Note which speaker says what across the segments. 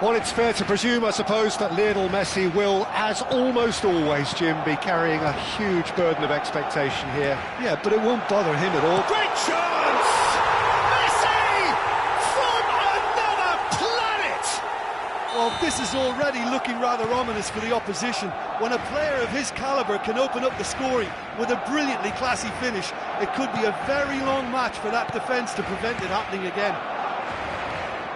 Speaker 1: Well, it's fair to presume, I suppose, that Lionel Messi will, as almost always, Jim, be carrying a huge burden of expectation here.
Speaker 2: Yeah, but it won't bother him at all.
Speaker 3: Great chance! Messi! From another planet!
Speaker 2: Well, this is already looking rather ominous for the opposition. When a player of his calibre can open up the scoring with a brilliantly classy finish, it could be a very long match for that defence to prevent it happening again.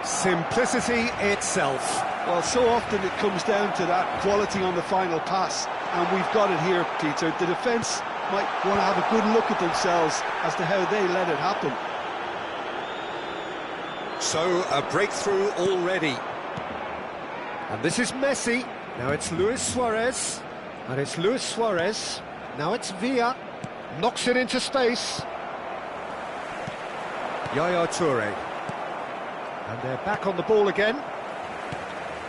Speaker 1: Simplicity itself.
Speaker 2: Well, so often it comes down to that quality on the final pass, and we've got it here, Peter. The defence might want to have a good look at themselves as to how they let it happen.
Speaker 1: So, a breakthrough already. And this is Messi. Now it's Luis Suarez. And it's Luis Suarez. Now it's Villa. Knocks it into space. Yaya Toure. And they're back on the ball again.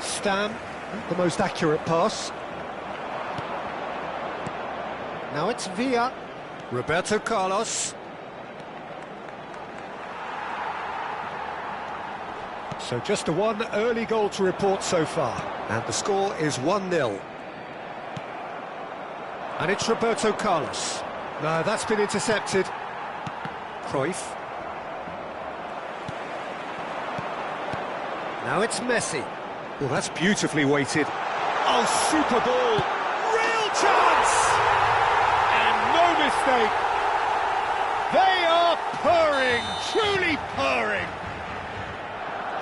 Speaker 1: Stam, not the most accurate pass. Now it's Villa. Roberto Carlos. So just the one early goal to report so far. And the score is 1-0. And it's Roberto Carlos. No, that's been intercepted. Cruyff. Now it's Messi. Well, that's beautifully weighted. Oh, super ball!
Speaker 3: Real chance! And no mistake! They are purring, truly purring!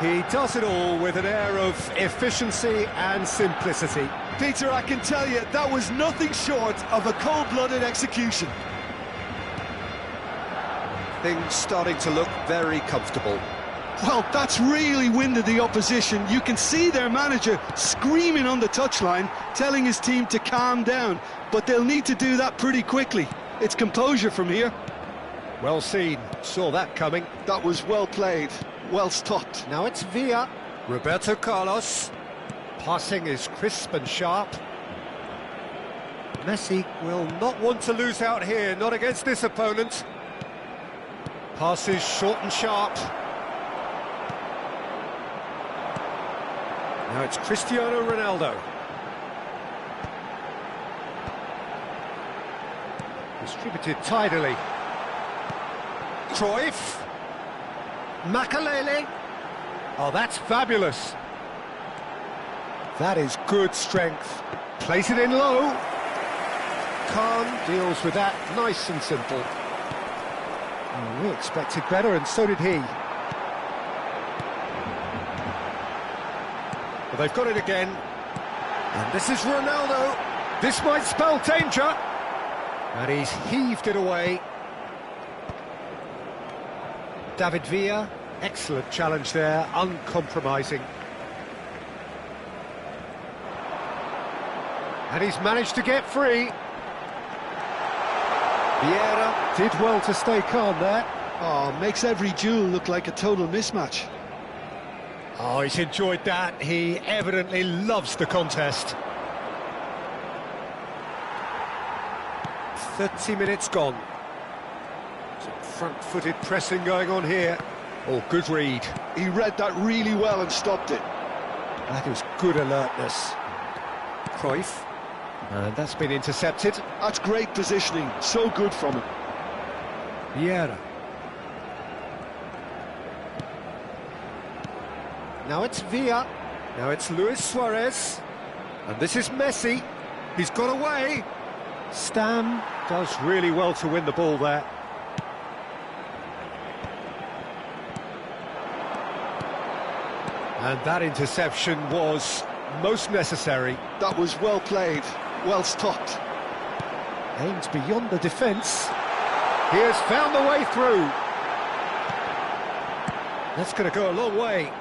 Speaker 1: He does it all with an air of efficiency and simplicity.
Speaker 2: Peter, I can tell you, that was nothing short of a cold-blooded execution.
Speaker 1: Things starting to look very comfortable.
Speaker 2: Well, that's really winded the opposition. You can see their manager screaming on the touchline, telling his team to calm down. But they'll need to do that pretty quickly. It's composure from here.
Speaker 1: Well seen. Saw that coming.
Speaker 2: That was well played. Well stopped.
Speaker 1: Now it's Villa. Roberto Carlos. Passing is crisp and sharp. Messi will not want to lose out here, not against this opponent. Passes short and sharp. Now it's Cristiano Ronaldo. Distributed tidily. Cruyff. Makalele. Oh, that's fabulous. That is good strength. Place it in low. Khan deals with that nice and simple. Oh, we expected better, and so did he. But they've got it again. And this is Ronaldo. This might spell danger. And he's heaved it away. David Villa, excellent challenge there, uncompromising. And he's managed to get free. Vieira did well to stay calm there.
Speaker 2: Oh, makes every duel look like a total mismatch.
Speaker 1: Oh, he's enjoyed that. He evidently loves the contest. 30 minutes gone. Some front-footed pressing going on here. Oh, good read.
Speaker 2: He read that really well and stopped it.
Speaker 1: That was good alertness. Cruyff. And that's been intercepted.
Speaker 2: That's great positioning. So good from him.
Speaker 1: Vieira. Now it's Villa. Now it's Luis Suarez. And this is Messi. He's got away. Stam does really well to win the ball there. And that interception was most necessary.
Speaker 2: That was well played, well stopped.
Speaker 1: Aimed beyond the defence. He has found the way through. That's going to go a long way.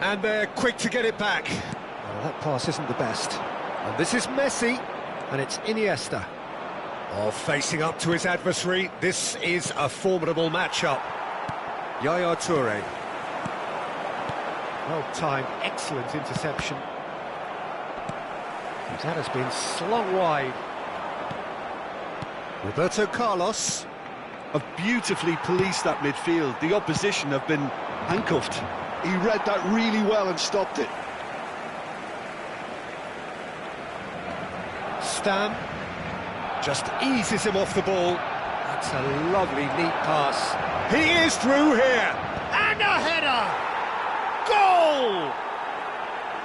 Speaker 1: And they're quick to get it back. Oh, that pass isn't the best. And this is Messi, and it's Iniesta. Oh, facing up to his adversary, this is a formidable matchup. Yaya Toure. Well-timed, excellent interception. That has been slung wide. Roberto Carlos.
Speaker 2: Have beautifully policed that midfield. The opposition have been handcuffed. He read that really well and stopped it.
Speaker 1: Stam just eases him off the ball. That's a lovely, neat pass. He is through here.
Speaker 3: And a header! Goal!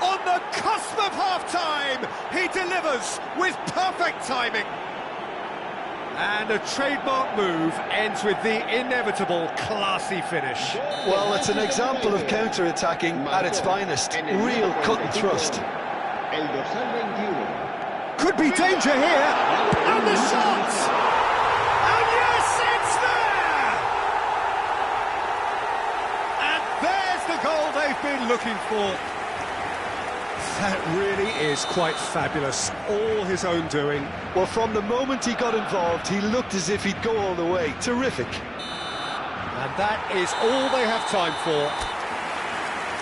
Speaker 3: On the cusp of half-time, he delivers with perfect timing.
Speaker 1: And a trademark move ends with the inevitable classy finish.
Speaker 2: Well, it's an example of counter-attacking at its finest. Real cut and thrust.
Speaker 1: Could be danger here.
Speaker 3: And the shot! And yes, it's there!
Speaker 1: And there's the goal they've been looking for. That really is quite fabulous. All his own doing.
Speaker 2: Well, from the moment he got involved, he looked as if he'd go all the way. Terrific.
Speaker 1: And that is all they have time for.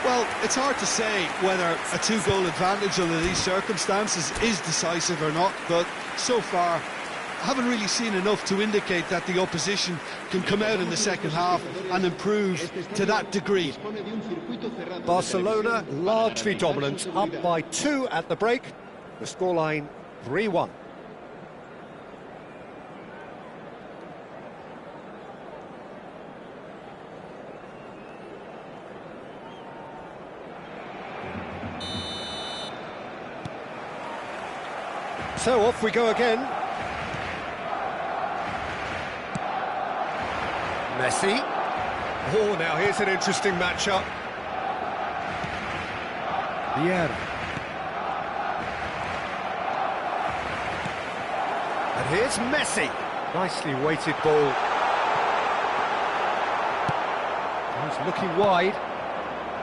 Speaker 2: Well, it's hard to say whether a two-goal advantage under these circumstances is decisive or not, but so far, I haven't really seen enough to indicate that the opposition can come out in the second half and improve to that degree.
Speaker 1: Barcelona largely dominant, up by 2 at the break. The scoreline 3-1. So off we go again. Messi. Oh, now here's an interesting matchup. Vieira. And here's Messi. Nicely weighted ball. He's looking wide.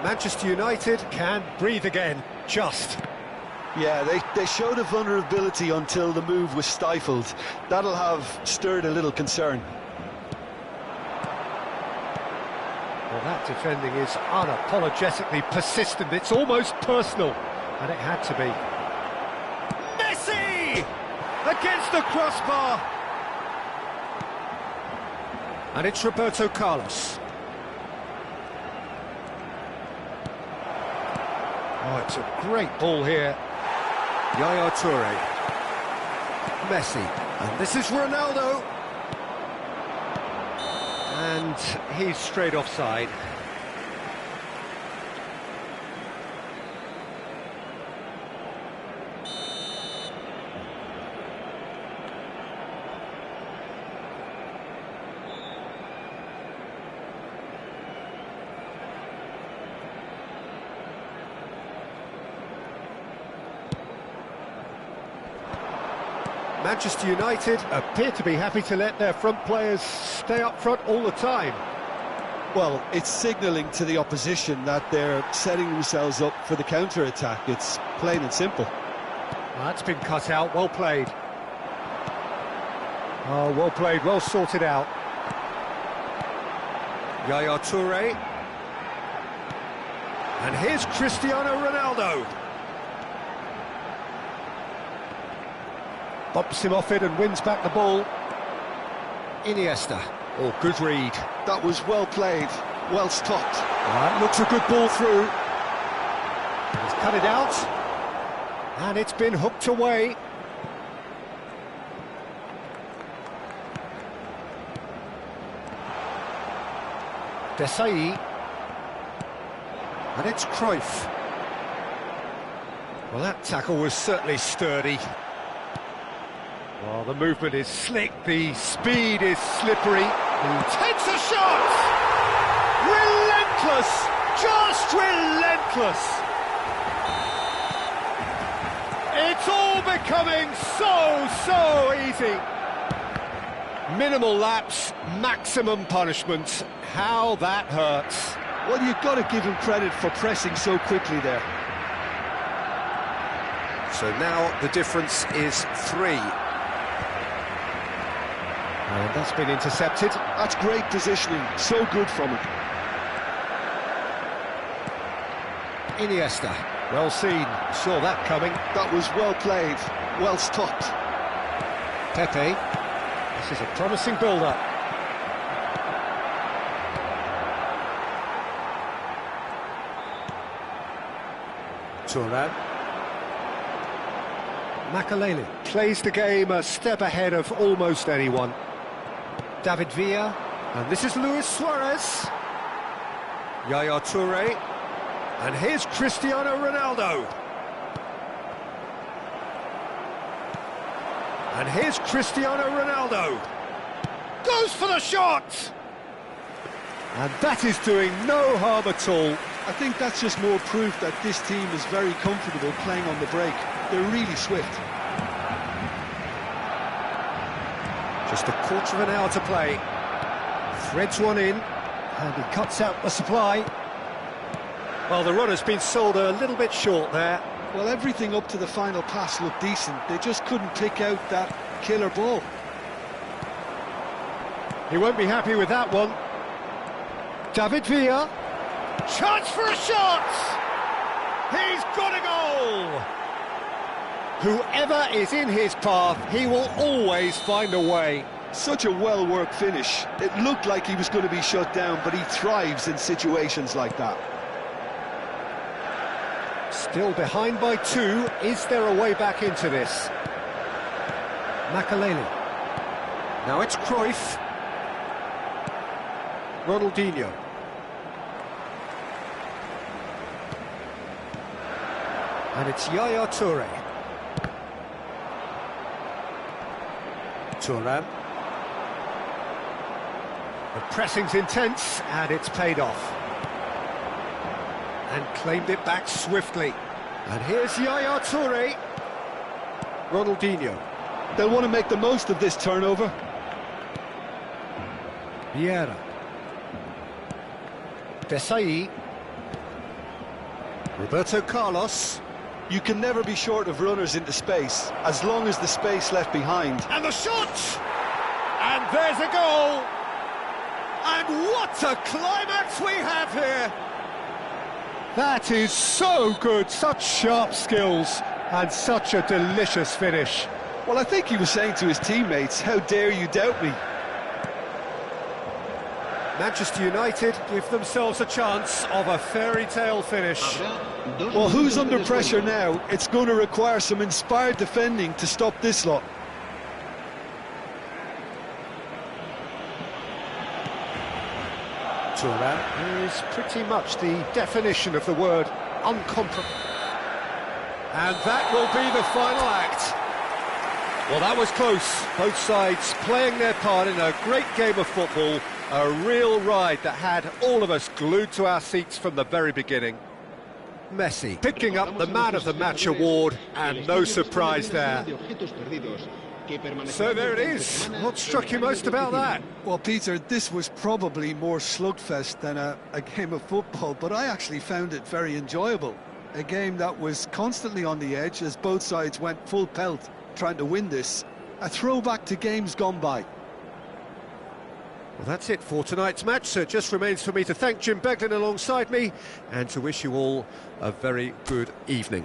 Speaker 1: Manchester United can breathe again, just.
Speaker 2: Yeah, they showed a vulnerability until the move was stifled. That'll have stirred a little concern.
Speaker 1: Well, that defending is unapologetically persistent. It's almost personal, and it had to be.
Speaker 3: Messi! Against the crossbar!
Speaker 1: And it's Roberto Carlos. Oh, it's a great ball here. Yaya Toure. Messi. And this is Ronaldo. And he's straight offside. Manchester United appear to be happy to let their front players stay up front all the time.
Speaker 2: Well, it's signalling to the opposition that they're setting themselves up for the counter-attack. It's plain and simple.
Speaker 1: Well, that's been cut out, well played. Oh, well played, well sorted out. Yaya Toure. And here's Cristiano Ronaldo. Bumps him off it and wins back the ball. Iniesta. Oh, good read.
Speaker 2: That was well played, well stopped.
Speaker 1: That looks a good ball through. He's cut it out. And it's been hooked away. Desailly. And it's Cruyff. Well, that tackle was certainly sturdy. Well, the movement is slick, the speed is slippery. He
Speaker 3: Takes a shot! Relentless! Just relentless! It's all becoming so easy.
Speaker 1: Minimal lapse, maximum punishment. How that hurts.
Speaker 2: Well, you've got to give him credit for pressing so quickly there.
Speaker 1: So now the difference is 3. And that's been intercepted.
Speaker 2: That's great positioning, so good from him.
Speaker 1: Iniesta, well seen, saw that coming.
Speaker 2: That was well played, well stopped.
Speaker 1: Pepe, this is a promising build-up. Thuram. Makaleli plays the game a step ahead of almost anyone. David Villa, and this is Luis Suarez. Yaya Toure, and here's Cristiano Ronaldo. And here's Cristiano Ronaldo. Goes for the shot! And that is doing no harm at all.
Speaker 2: I think that's just more proof that this team is very comfortable playing on the break. They're really swift.
Speaker 1: Just a quarter of an hour to play. Threads one in, and he cuts out the supply. Well, the run has been sold a little bit short there.
Speaker 2: Well, everything up to the final pass looked decent. They just couldn't pick out that killer ball.
Speaker 1: He won't be happy with that one. David Villa. Chance for a shot! He's got a goal! Whoever is in his path, he will always find a way.
Speaker 2: Such a well-worked finish. It looked like he was going to be shut down, but he thrives in situations like that.
Speaker 1: Still behind by 2. Is there a way back into this? Makaleli. Now it's Cruyff. Ronaldinho. And it's Yaya Toure. Thuram. The pressing's intense, and it's paid off. And claimed it back swiftly. And here's Yaya Toure. Ronaldinho.
Speaker 2: They'll want to make the most of this turnover.
Speaker 1: Vieira. Desai. Roberto Carlos.
Speaker 2: You can never be short of runners into space, as long as the space left behind.
Speaker 3: And the shot! And there's a goal! And what a climax we have here!
Speaker 1: That is so good, such sharp skills, and such a delicious finish.
Speaker 2: Well, I think he was saying to his teammates, how dare you doubt me?
Speaker 1: Manchester United give themselves a chance of a fairy tale finish.
Speaker 2: Well, who's under pressure now? It's going to require some inspired defending to stop this lot.
Speaker 1: Thuram is pretty much the definition of the word uncompromising. And that will be the final act. Well, that was close. Both sides playing their part in a great game of football. A real ride that had all of us glued to our seats from the very beginning. Messi picking up the Man of the Match award, and no surprise there. So there it is. What struck you most about that?
Speaker 2: Well, Peter, this was probably more slugfest than a game of football, but I actually found it very enjoyable. A game that was constantly on the edge as both sides went full pelt trying to win this. A throwback to games gone by.
Speaker 1: Well, that's it for tonight's match, so it just remains for me to thank Jim Beglin alongside me and to wish you all a very good evening.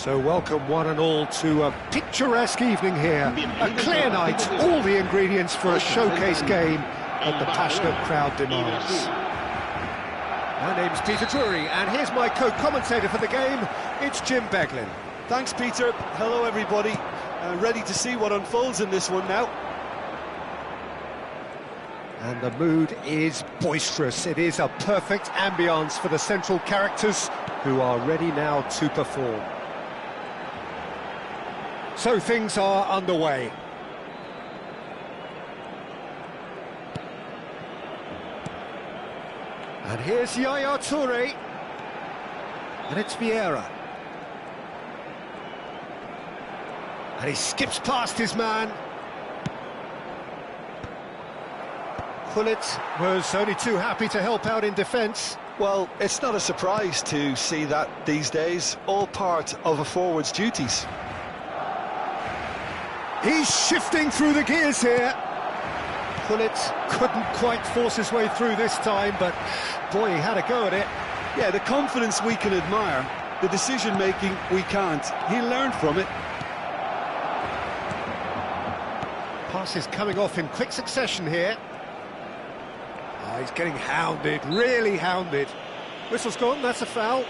Speaker 1: So welcome one and all to a picturesque evening here. A clear night, all the ingredients for a showcase game that the passionate crowd demands. My name's Peter Drury, and here's my co-commentator for the game, it's Jim Beglin.
Speaker 2: Thanks, Peter. Hello, everybody. Ready to see what unfolds in this one now.
Speaker 1: And the mood is boisterous. It is a perfect ambience for the central characters who are ready now to perform. So things are underway. And here's Yaya Toure. And it's Vieira. And he skips past his man. Gullit was only too happy to help out in defence.
Speaker 2: Well, it's not a surprise to see that these days, all part of a forward's duties.
Speaker 1: He's shifting through the gears here. Gullit couldn't quite force his way through this time, but boy, he had a go at it.
Speaker 2: Yeah, the confidence we can admire, the decision-making we can't. He learned from it.
Speaker 1: Passes coming off in quick succession here. Oh, he's getting hounded, really hounded. Whistle's gone, that's a foul.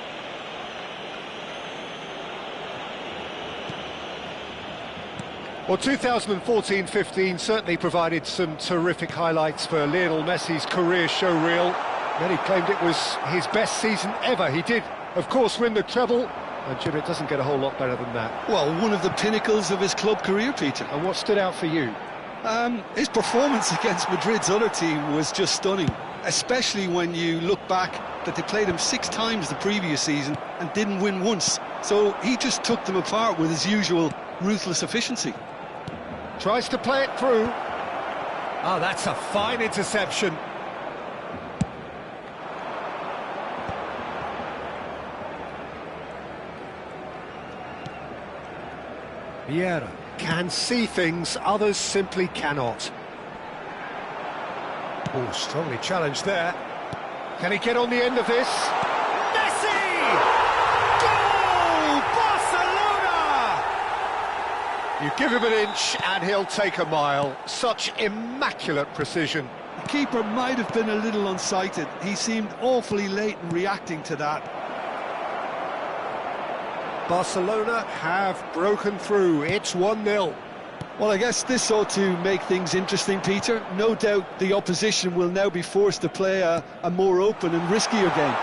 Speaker 1: Well, 2014-15 certainly provided some terrific highlights for Lionel Messi's career showreel. Many claimed it was his best season ever. He did, of course, win the treble, and Jim, it doesn't get a whole lot better than that.
Speaker 2: Well, one of the pinnacles of his club career, Peter.
Speaker 1: And what stood out for you?
Speaker 2: His performance against Madrid's other team was just stunning, especially when you look back that they played him 6 times the previous season and didn't win once. So he just took them apart with his usual ruthless efficiency.
Speaker 1: Tries to play it through. Oh, that's a fine interception. Vieira can see things others simply cannot. Oh, strongly challenged there. Can he get on the end of this? Messi! Goal! Barcelona! You give him an inch and he'll take a mile. Such immaculate precision.
Speaker 2: The keeper might have been a little unsighted. He seemed awfully late in reacting to that.
Speaker 1: Barcelona have broken through. It's 1-0.
Speaker 2: Well, I guess this ought to make things interesting, Peter. No doubt the opposition will now be forced to play a more open and riskier game.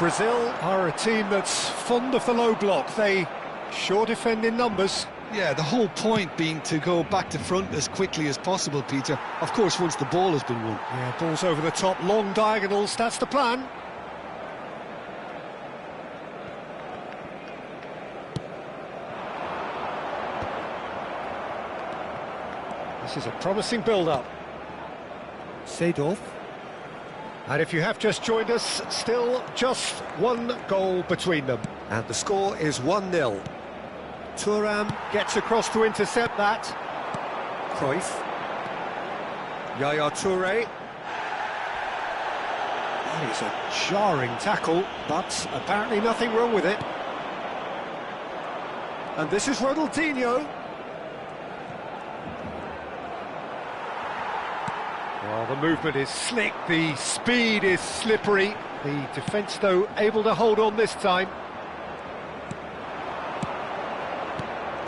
Speaker 1: Brazil are a team that's fond of the low block. They sure defend in numbers.
Speaker 2: Yeah, the whole point being to go back to front as quickly as possible, Peter. Of course, once the ball has been won.
Speaker 1: Yeah, balls over the top, long diagonals, that's the plan. This is a promising build-up. Seedorf. And if you have just joined us, still just 1 goal between them. And the score is 1-0. Thuram gets across to intercept that. Cruyff. Yaya Toure. That is a jarring tackle, but apparently nothing wrong with it. And this is Ronaldinho. Well, the movement is slick, the speed is slippery. The defence, though, able to hold on this time.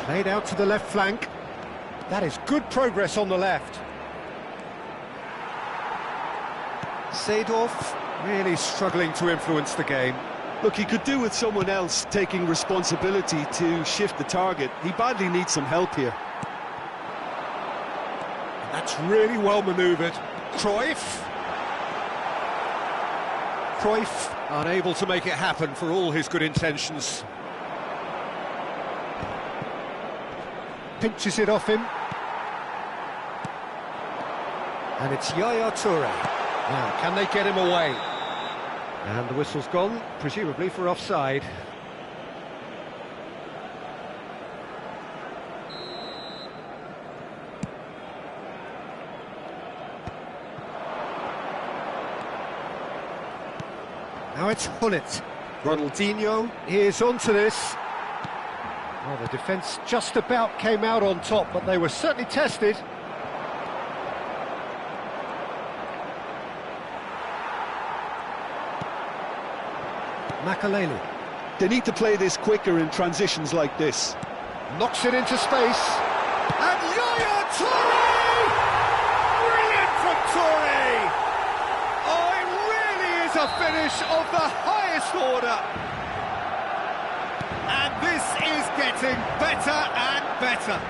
Speaker 1: Played out to the left flank. That is good progress on the left. Seedorf really struggling to influence the game.
Speaker 2: Look, he could do with someone else taking responsibility to shift the target. He badly needs some help here.
Speaker 1: That's really well manoeuvred. Cruyff. Cruyff unable to make it happen for all his good intentions. Pinches it off him. And it's Yaya Toure. Now, can they get him away? And the whistle's gone, presumably for offside. Now it's Gullit. Ronaldinho is onto this. Well, the defence just about came out on top, but they were certainly tested. Makaleli.
Speaker 2: They need to play this quicker in transitions like this.
Speaker 1: Knocks it into space.
Speaker 3: And Yaya Toure! Brilliant from Toure! Oh, it really is a finish of the highest order. And this is getting better and better.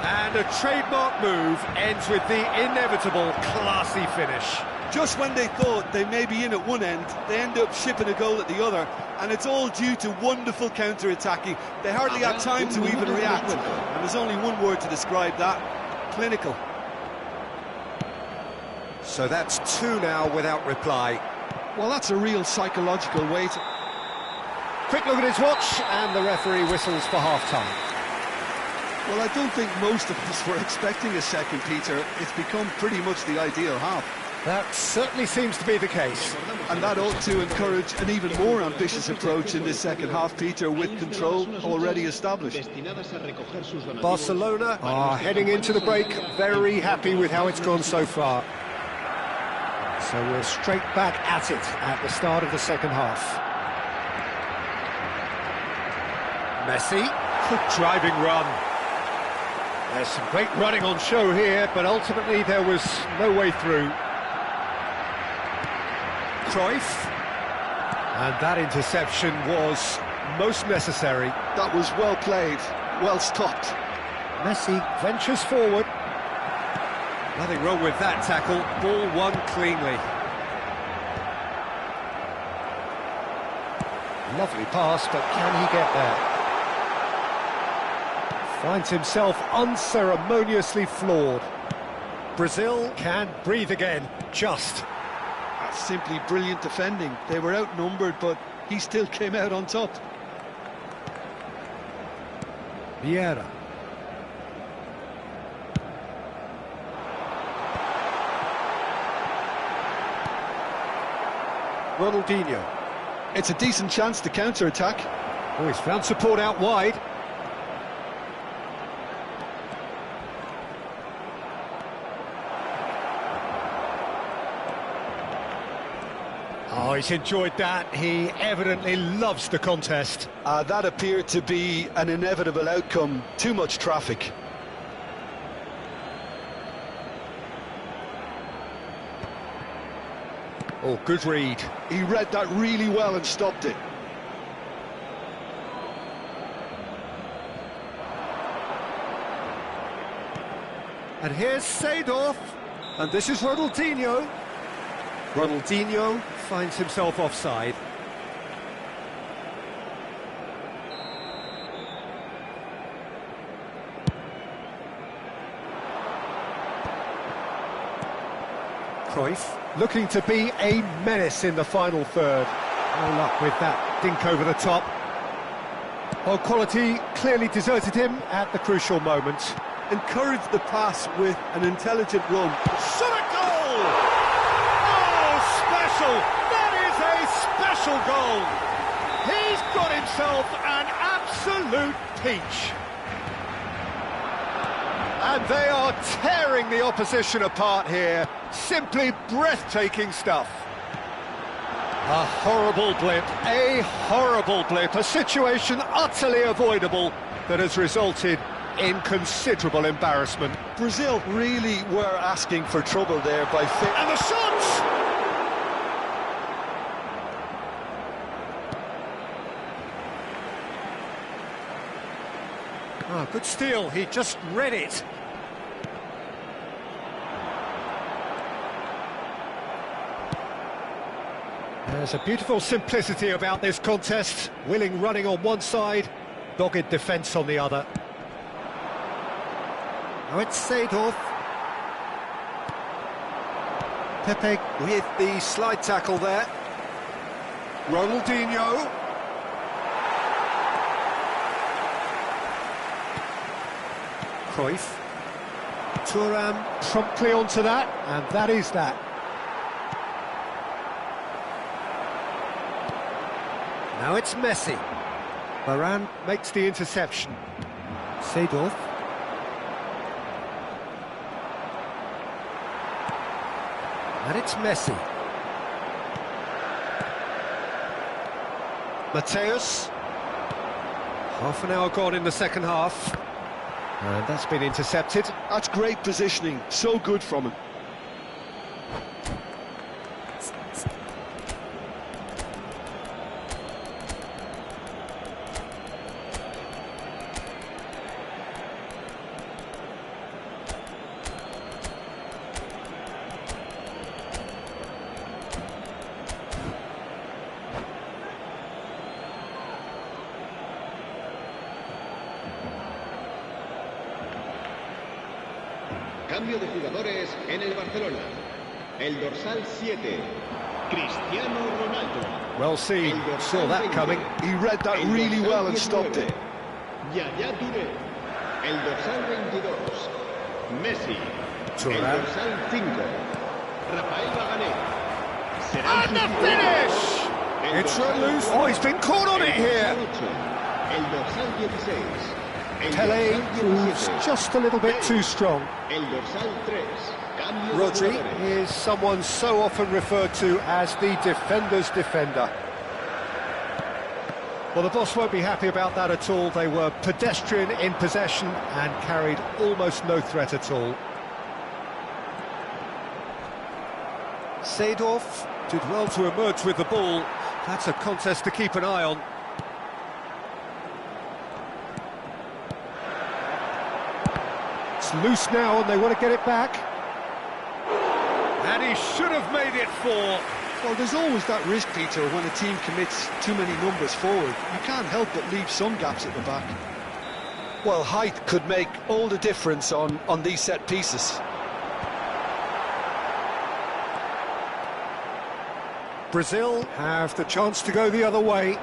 Speaker 3: And a trademark move ends with the inevitable classy finish.
Speaker 2: Just when they thought they may be in at one end, they end up shipping a goal at the other, and it's all due to wonderful counter-attacking. They hardly had time to even react, and there's only one word to describe that: clinical.
Speaker 1: So that's two now without reply.
Speaker 2: Well, that's a real psychological weight.
Speaker 1: Quick look at his watch, and the referee whistles for half-time.
Speaker 2: Well, I don't think most of us were expecting a second, Peter. It's become pretty much the ideal half.
Speaker 1: That certainly seems to be the case.
Speaker 2: And that ought to encourage an even more ambitious approach in this second half, Peter, with control already established.
Speaker 1: Barcelona are heading into the break, very happy with how it's gone so far. So we're straight back at it at the start of the second half. Messi, driving run. There's some great running on show here, but ultimately there was no way through. Cruyff, and that interception was most necessary.
Speaker 2: That was well played, well stopped.
Speaker 1: Messi ventures forward. Nothing wrong with that tackle, ball won cleanly. Lovely pass, but can he get there? Finds himself unceremoniously floored. Brazil can breathe again, just.
Speaker 2: Simply brilliant defending. They were outnumbered, but he still came out on top.
Speaker 1: Vieira. Ronaldinho.
Speaker 2: It's a decent chance to counter-attack.
Speaker 1: Oh, he's found support out wide. Oh, he's enjoyed that. He evidently loves the contest.
Speaker 2: That appeared to be an inevitable outcome. Too much traffic.
Speaker 1: Oh, good read.
Speaker 2: He read that really well and stopped it.
Speaker 1: And here's Seedorf. And this is Ronaldinho. Ronaldinho finds himself offside. Cruyff looking to be a menace in the final third. No luck with that dink over the top. Well, quality clearly deserted him at the crucial moment.
Speaker 2: Encouraged the pass with an intelligent run.
Speaker 3: Shot a goal! Oh, special! That is a special goal! He's got himself an absolute peach.
Speaker 1: And they are tearing the opposition apart here. Simply breathtaking stuff. A horrible blip, a situation utterly avoidable that has resulted in considerable embarrassment.
Speaker 2: Brazil really were asking for trouble there by
Speaker 3: and the shots!
Speaker 1: Oh, good steal, he just read it. There's a beautiful simplicity about this contest. Willing running on one side, dogged defence on the other. Now it's Seedorf. Pepe with the slide tackle there. Ronaldinho. Cruyff. Thuram promptly onto that, and that is that. Now it's Messi. Varane makes the interception. Seedorf. And it's Messi. Mateus. Half an hour gone in the second half. And that's been intercepted.
Speaker 2: That's great positioning, so good from him.
Speaker 4: Cambio de jugadores en el Barcelona. El dorsal 7, Cristiano Ronaldo.
Speaker 1: Well seen, saw that coming.
Speaker 2: He read that really well and stopped it.
Speaker 4: Yaya Touré. El dorsal 22, Messi.
Speaker 1: Thuram.
Speaker 4: El dorsal 5, Rafael Varane.
Speaker 3: And the finish!
Speaker 1: It's run loose. Oh, he's been caught on it here.
Speaker 4: El dorsal 16.
Speaker 1: Pele proves just a little bit too strong.
Speaker 4: El dorsal 3, cambio de
Speaker 1: Rodri
Speaker 4: jugadores.
Speaker 1: is someone so often referred to as the defender's defender. Well, the boss won't be happy about that at all. They were pedestrian in possession and carried almost no threat at all. Seedorf did well to emerge with the ball. That's a contest to keep an eye on. It's loose now and they want to get it back.
Speaker 3: And he should have made it 4.
Speaker 2: Well, there's always that risk, Peter, when a team commits too many numbers forward. You can't help but leave some gaps at the back. Well, height could make all the difference on these set pieces.
Speaker 1: Brazil have the chance to go the other way.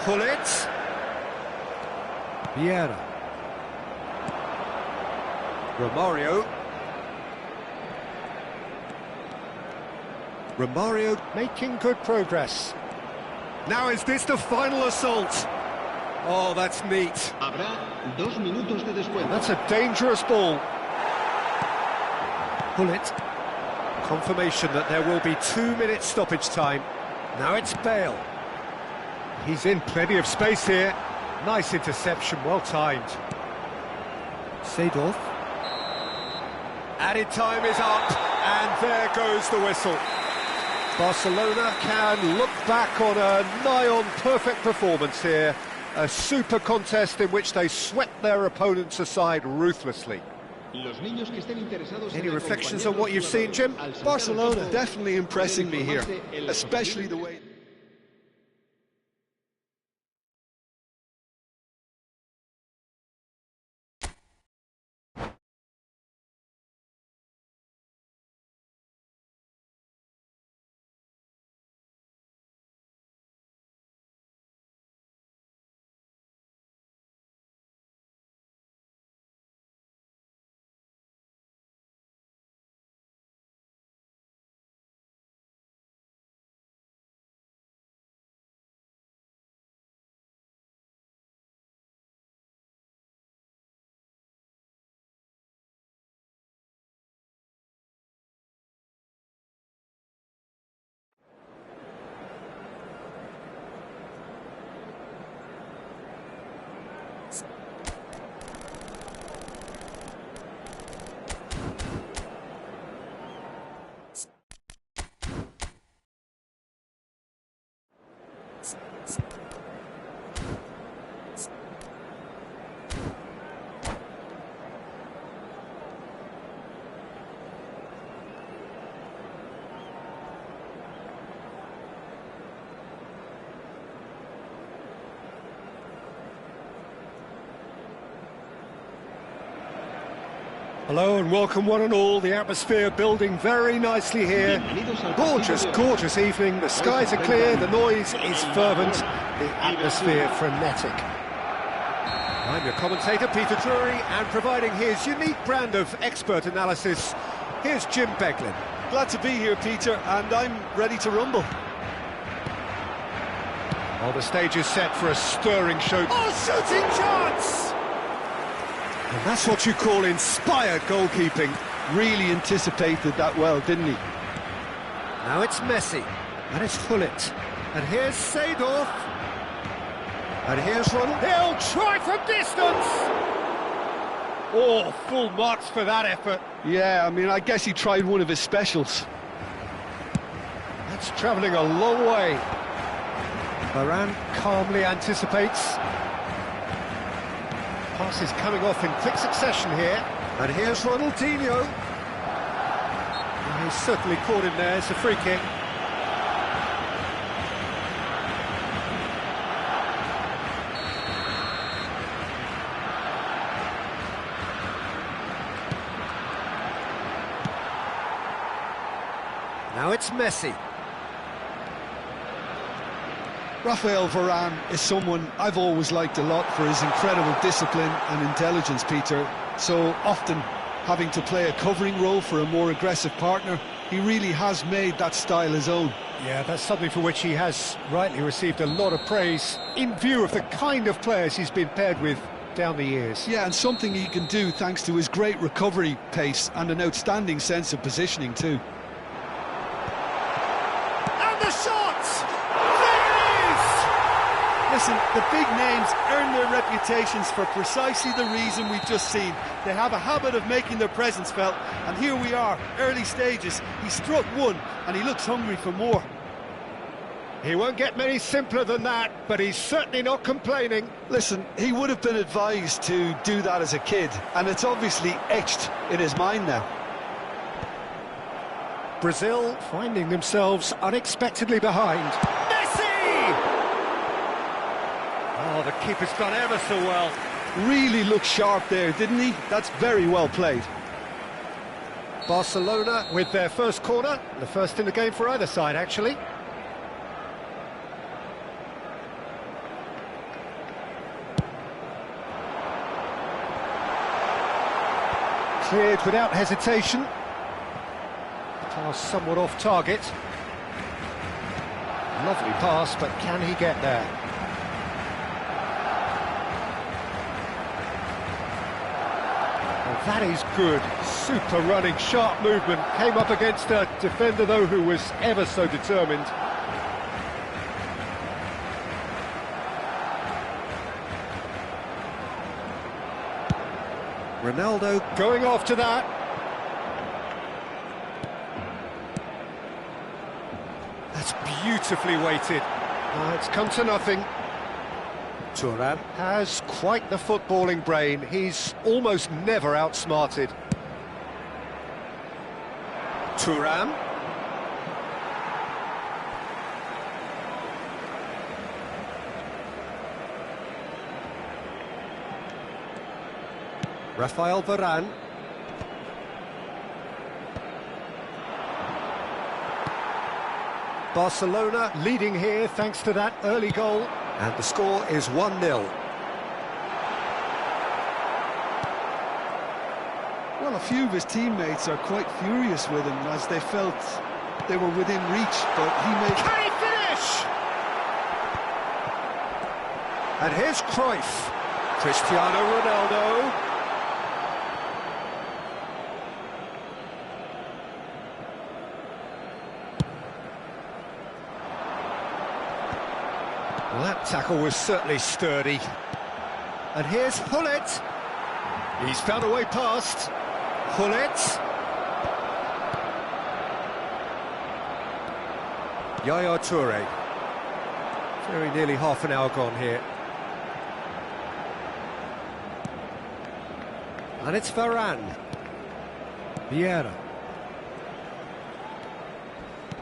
Speaker 1: Gullit. Vieira. Romario. Romario making good progress. Now is this the final assault? Oh, that's neat.
Speaker 4: Habrá 2 minutos de descuento.
Speaker 1: That's a dangerous ball. Gullit. Confirmation that there will be 2 minutes stoppage time. Now it's Bale. He's in plenty of space here. Nice interception, well timed. Seedorf. Added time is up, and there goes the whistle. Barcelona can look back on a nigh-on perfect performance here. A super contest in which they swept their opponents aside ruthlessly.
Speaker 4: Los niños que estén interesados
Speaker 1: Any
Speaker 4: en
Speaker 1: reflections on what you've seen, Jim?
Speaker 4: al saltar al
Speaker 2: Barcelona
Speaker 4: campo,
Speaker 2: definitely impressing me here,
Speaker 4: informarse en la
Speaker 2: especially the way...
Speaker 1: Hello and welcome one and all. The atmosphere building very nicely here. Gorgeous, gorgeous evening. The skies are clear, the noise is fervent, the atmosphere frenetic. I'm your commentator, Peter Drury, and providing his unique brand of expert analysis, here's Jim Beglin.
Speaker 2: Glad to be here, Peter, and I'm ready to rumble.
Speaker 1: Well, the stage is set for a stirring show. Oh, shooting chance! And that's what you call inspired goalkeeping.
Speaker 2: Really anticipated that well, didn't he?
Speaker 1: Now it's Messi, and it's Gullit, and here's Seedorf, and here's Ronald. He'll try from distance! Oh, full marks for that effort.
Speaker 2: Yeah, I mean, I guess he tried one of his specials.
Speaker 1: That's travelling a long way. Varane calmly anticipates. Pass is coming off in quick succession here. And here's Ronaldinho. He's certainly caught him there. It's a free kick. Now it's Messi.
Speaker 2: Rafael Varane is someone I've always liked a lot for his incredible discipline and intelligence, Peter. So often having to play a covering role for a more aggressive partner, he really has made that style his own.
Speaker 1: Yeah, that's something for which he has rightly received a lot of praise in view of the kind of players he's been paired with down the years.
Speaker 2: Yeah, and something he can do thanks to his great recovery pace and an outstanding sense of positioning too.
Speaker 1: And the shot! There it is!
Speaker 2: Listen, the big names earn their reputations for precisely the reason we've just seen. They have a habit of making their presence felt, and here we are, early stages. He struck one, and he looks hungry for more.
Speaker 1: He won't get many simpler than that, but he's certainly not complaining.
Speaker 2: Listen, he would have been advised to do that as a kid, and it's obviously etched in his mind now.
Speaker 1: Brazil finding themselves unexpectedly behind. Messi! Oh, the keeper's done ever so well.
Speaker 2: Really looked sharp there, didn't he? That's very well played.
Speaker 1: Barcelona with their first corner, the first in the game for either side, actually. Cleared without hesitation. Pass somewhat off target. Lovely pass, but can he get there? Well, that is good. Super running, sharp movement. Came up against a defender, though, who was ever so determined. Ronaldo going after that. That's beautifully weighted. It's come to nothing. Thuram has quite the footballing brain. He's almost never outsmarted. Thuram. Rafael Varane. Barcelona leading here thanks to that early goal. And the score is 1-0.
Speaker 2: Well, a few of his teammates are quite furious with him as they felt they were within reach, but he made...
Speaker 1: Can he finish? And here's Cruyff. Cristiano Ronaldo. Well, that tackle was certainly sturdy. And here's Gullit. He's found a way past. Gullit. Yaya Toure. Very nearly half an hour gone here. And it's Varane. Vieira.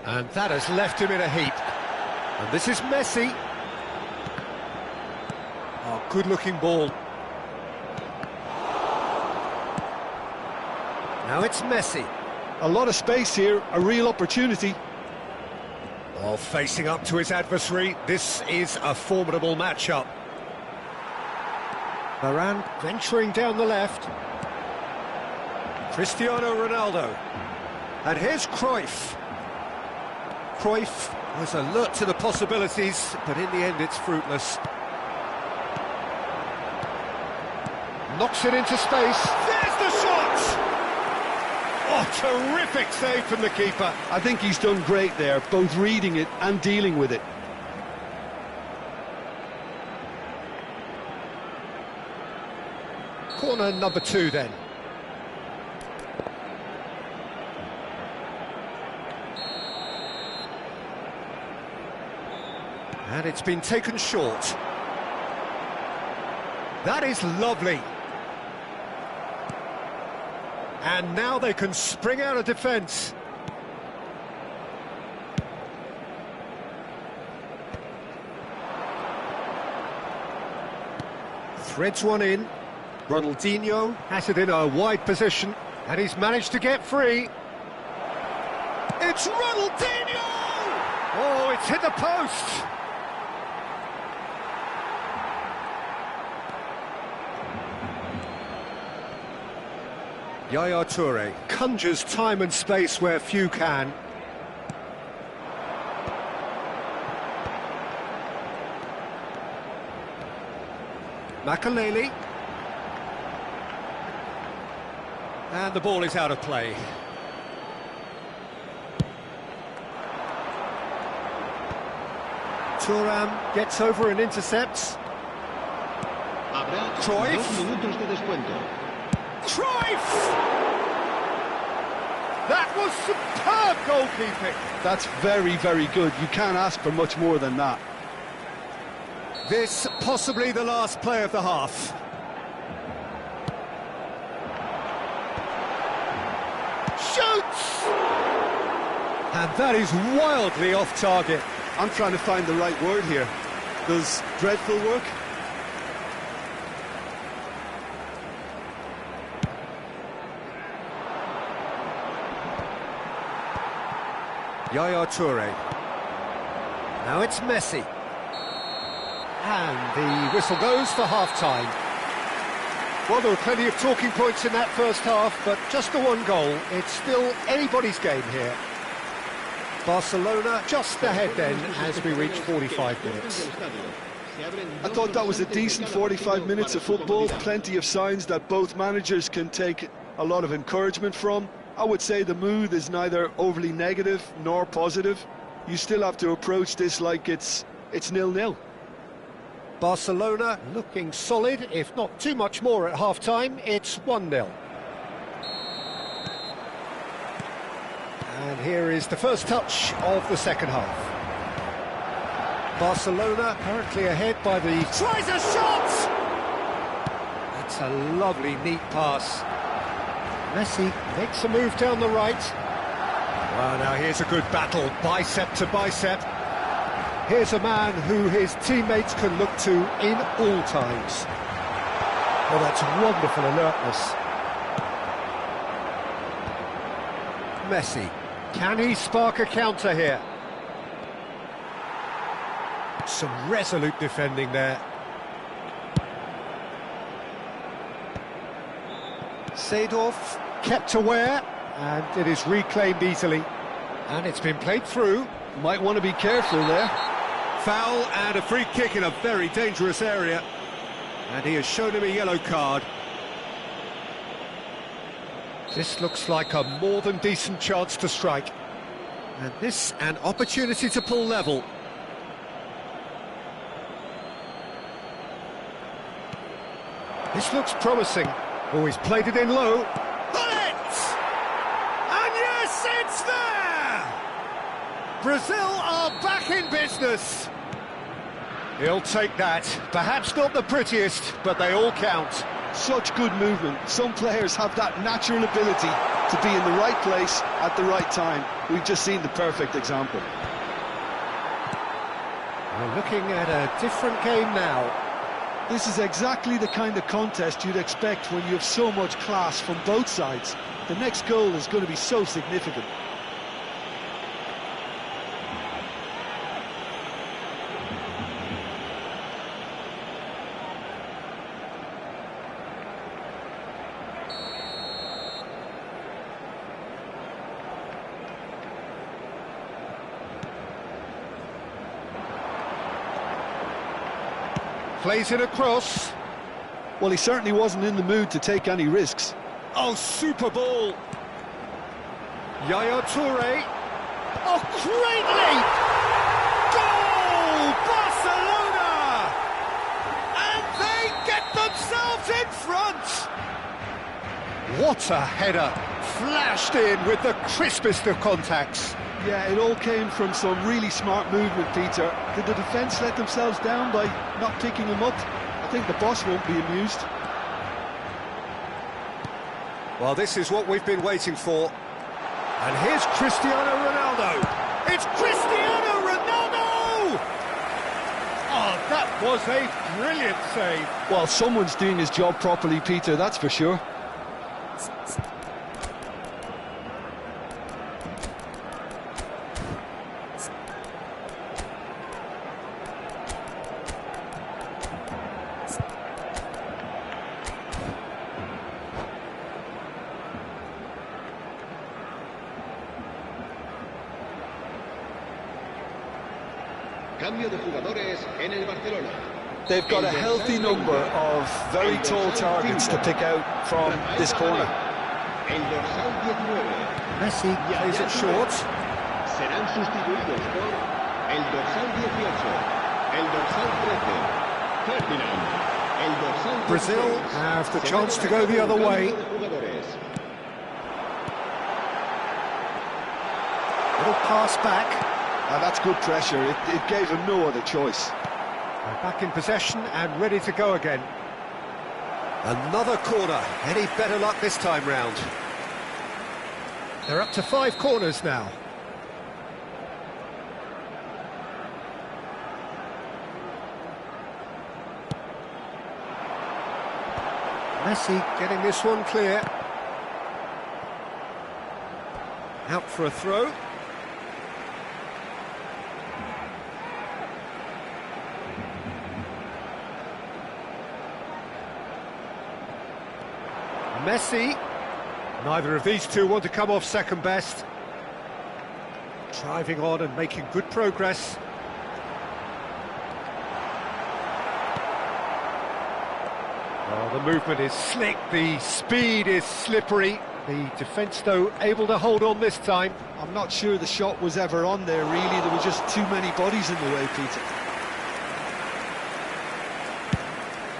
Speaker 1: And that has left him in a heap. And this is Messi. Oh, good-looking ball. Now it's Messi.
Speaker 2: A lot of space here, a real opportunity.
Speaker 1: Well, facing up to his adversary, this is a formidable matchup. Varane venturing down the left. Cristiano Ronaldo. And here's Cruyff. Cruyff was alert to the possibilities, but in the end it's fruitless. Knocks it into space.
Speaker 3: There's the shot! Oh, terrific save from the keeper.
Speaker 2: I think he's done great there, both reading it and dealing with it.
Speaker 1: Corner number 2 then. And it's been taken short. That is lovely. And now they can spring out of defence. Threads one in. Ronaldinho has it in a wide position, and he's managed to get free. It's Ronaldinho! Oh, it's hit the post! Yaya Toure conjures time and space where few can. Makelele. And the ball is out of play. Thuram gets over and intercepts.
Speaker 4: Habrá
Speaker 1: Cruyff.
Speaker 4: 2 minutos de descuento.
Speaker 1: Cruyff! That was superb goalkeeping.
Speaker 2: That's very, very good. You can't ask for much more than that.
Speaker 1: This possibly the last play of the half. Shoots! And that is wildly off target.
Speaker 2: I'm trying to find the right word here. Does dreadful work?
Speaker 1: Yaya Toure. Now it's Messi. And the whistle goes for half-time. Well, there were plenty of talking points in that first half, but just the one goal. It's still anybody's game here. Barcelona just ahead then as we reach 45 minutes.
Speaker 2: I thought that was a decent 45 minutes of football. Plenty of signs that both managers can take a lot of encouragement from. I would say the mood is neither overly negative nor positive. You still have to approach this like it's 0-0.
Speaker 1: Barcelona looking solid, if not too much more at half-time. It's 1-0. And here is the first touch of the second half. Barcelona currently ahead by the... Tries a shot! That's a lovely, neat pass. Messi makes a move down the right. Well, now here's a good battle, bicep to bicep. Here's a man who his teammates can look to in all times. Oh, that's wonderful alertness. Messi, can he spark a counter here? Some resolute defending there. Seedorf kept aware, and it is reclaimed easily. And it's been played through.
Speaker 2: Might want to be careful there.
Speaker 1: Foul and a free kick in a very dangerous area. And he has shown him a yellow card. This looks like a more than decent chance to strike. And this an opportunity to pull level. This looks promising. Oh, he's played it in low. Bullet! And yes, it's there! Brazil are back in business. He'll take that. Perhaps not the prettiest, but they all count.
Speaker 2: Such good movement. Some players have that natural ability to be in the right place at the right time. We've just seen the perfect example.
Speaker 1: We're looking at a different game now.
Speaker 2: This is exactly the kind of contest you'd expect when you have so much class from both sides. The next goal is going to be so significant.
Speaker 1: Plays it across.
Speaker 2: Well, he certainly wasn't in the mood to take any risks.
Speaker 1: Oh, super ball. Yaya Toure. Oh, great leap! Goal! Barcelona! And they get themselves in front! What a header! Flashed in with the crispest of contacts.
Speaker 2: Yeah, it all came from some really smart movement, Peter. Did the defence let themselves down by not picking him up? I think the boss won't be amused.
Speaker 1: Well, this is what we've been waiting for. And here's Cristiano Ronaldo. It's Cristiano Ronaldo! Oh, that was a brilliant save.
Speaker 2: Well, someone's doing his job properly, Peter, that's for sure.
Speaker 4: Cambio de jugadores en el Barcelona.
Speaker 2: They've got a healthy number of very tall targets to pick out from this corner.
Speaker 4: El dorsal 19.
Speaker 1: Messi plays it short.
Speaker 4: Serán sustituidos por el dorsal 18, el dorsal 13, Ferdinand, el dorsal 16.
Speaker 1: Brazil have the chance to go the other way. Little pass back.
Speaker 2: That's good pressure, it gave him no other choice.
Speaker 1: They're back in possession and ready to go again. Another corner. Any better luck this time round? They're up to 5 corners now. Messi getting this one clear. Out for a throw. Messi. Neither of these two want to come off second best. Driving on and making good progress. Oh, the movement is slick, the speed is slippery. The defence, though, able to hold on this time.
Speaker 2: I'm not sure the shot was ever on there, really. There were just too many bodies in the way, Peter.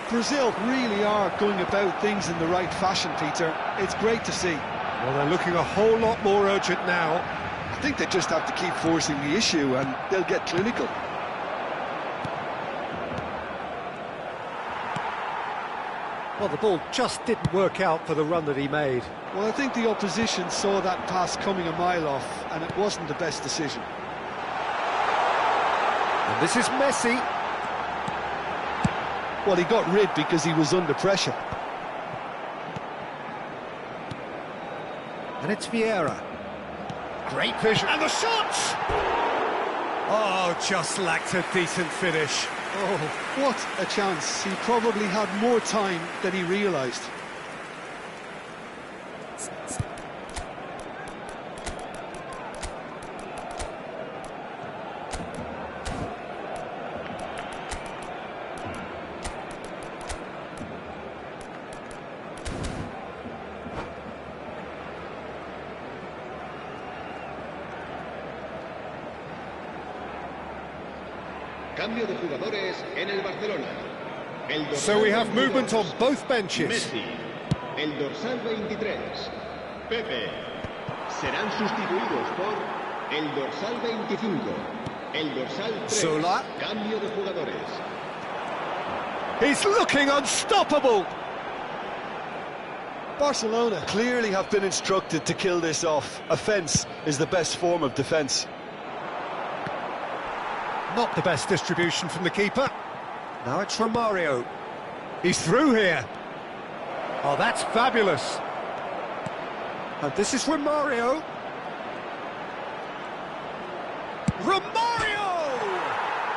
Speaker 2: Brazil really are going about things in the right fashion, Peter. It's great to see.
Speaker 1: Well, they're looking a whole lot more urgent now.
Speaker 2: I think they just have to keep forcing the issue and they'll get clinical.
Speaker 1: Well, the ball just didn't work out for the run that he made.
Speaker 2: Well, I think the opposition saw that pass coming a mile off and it wasn't the best decision.
Speaker 1: And this is Messi.
Speaker 2: Well, he got rid because he was under pressure.
Speaker 1: And it's Vieira. Great vision. And the shot! Oh, just lacked a decent finish.
Speaker 2: Oh, what a chance. He probably had more time than he realised.
Speaker 4: Cambio de jugadores en el Barcelona. El dorsal
Speaker 1: So we have
Speaker 4: 22,
Speaker 1: movement on both benches.
Speaker 4: Messi. El dorsal 23, Pepe. Serán sustituidos por el dorsal 25, el dorsal 3.
Speaker 1: Sola.
Speaker 4: Cambio de jugadores.
Speaker 1: He's looking unstoppable.
Speaker 2: Barcelona clearly have been instructed to kill this off. Offence is the best form of defence.
Speaker 1: Not the best distribution from the keeper. Now it's Romario. He's through here. Oh, that's fabulous. And this is Romario. Romario!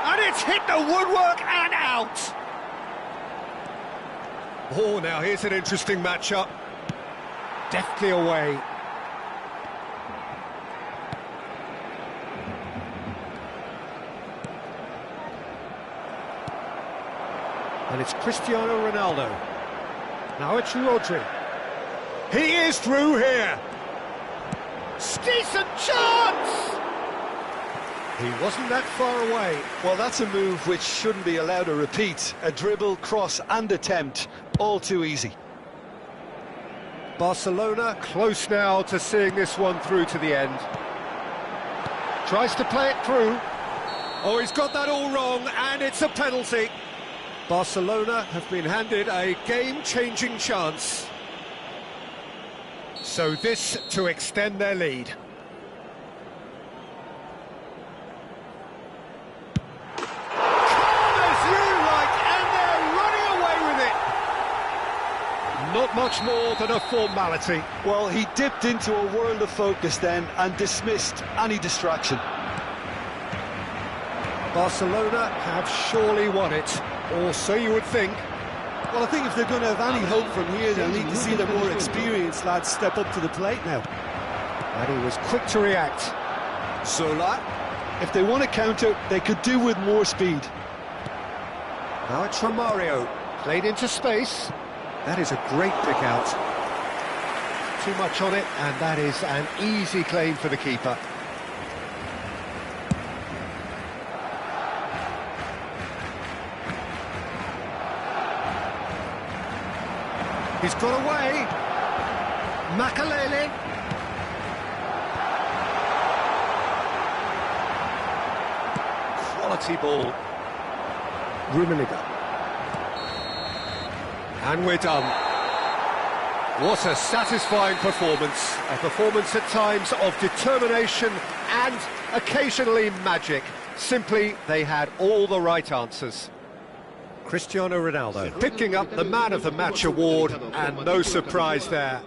Speaker 1: And it's hit the woodwork and out. Oh, now here's an interesting matchup. Deftly away. And it's Cristiano Ronaldo. Now it's Rodri. He is through here. Decent chance! He wasn't that far away.
Speaker 2: Well, that's a move which shouldn't be allowed to repeat. A dribble, cross and attempt, all too easy.
Speaker 1: Barcelona close now to seeing this one through to the end. Tries to play it through. Oh, he's got that all wrong, and it's a penalty. Barcelona have been handed a game-changing chance. So this to extend their lead. Not much more than a formality.
Speaker 2: Well, he dipped into a world of focus then and dismissed any distraction.
Speaker 1: Barcelona have surely won it, or so you would think.
Speaker 2: Well, I think if they're going to have any hope from here, they'll need to see the more experienced lads step up to the plate now.
Speaker 1: And he was quick to react. Zola.
Speaker 2: If they want to counter, they could do with more speed.
Speaker 1: Now it's Romario, played into space. That is a great pick out. Too much on it, and that is an easy claim for the keeper. He's got away. Makalele. Quality ball. Rummenigge. And we're done. What a satisfying performance. A performance at times of determination and occasionally magic. Simply, they had all the right answers. Cristiano Ronaldo picking up the Man of the Match award, and no surprise there.